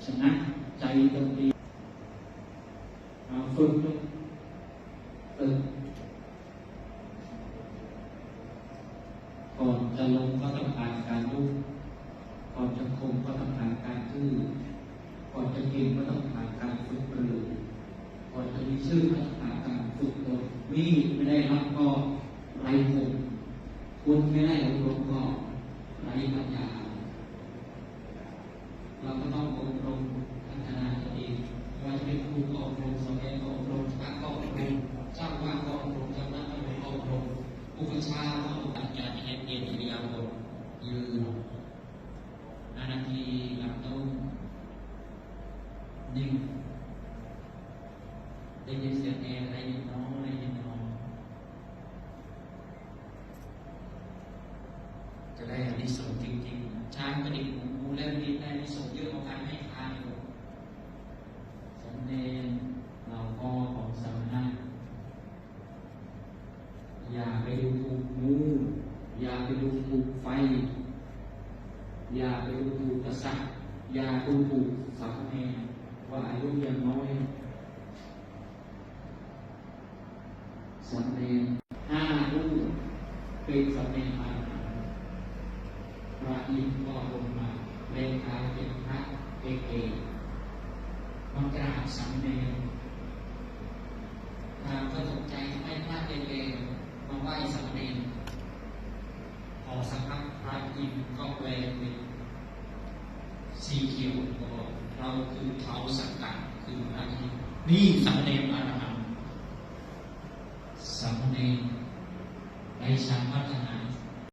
ชนะใจตนเองฝึกก่อนจะลงก็ต้องผ่านการลุกก่อนจะคงก็ต้องผ่านการทื่อก่อนจะเก่งก็ต้องผ่านการฝึกปรือก่อนจะมีชื่อก็ต้องผ่านการฝึกตนมีไม่ได้รับก็ไร้ผลคุณไม่ได้อบรมก็ไร้ปัญญาเราก็ต้องอบรมพัฒนาตัวเองว่าจะเป็นครูก็อบรมสอนก็อบรมพระก็อบรมเจ้าว่าก็อบรมเจ้าหน้าที่ก็อบรมอุปชาก็อบรมปัญญาที่เรียนอิริยาบถยืนนาทีหลับต้นนิ่งได้ยินเสียงแอร์ได้ยินน้องได้ยินน้องจะได้อานิสงส์จริงๆช้างกระดิ่งหูและมีได้อานิสงส์เยอะกว่าการให้ทานเลยสมเด็จเราพ่อของสามณะอย่าไปดูถูกงูอย่าไปดูถูกไฟอย่าไปดูถูกกษัตริย์อย่าดูถูกสามเณรว่าอายุยังน้อยสามเณร5 รูปเป็นสามเณรมาพระอินทร์ก็ลงมาเลขาเป็นพระเอกมากราบสามเณรทางก็ตกใจไม่พลาดเอกมาไหว้สามเณรพอสักพักพระอินทร์ก็แปลเป็นสีเขียวบอกเราคือเท้าสักกัดคือพระอินทร์นี่สามเณรอรหันต์สามเณรได้ชั้นพัฒนา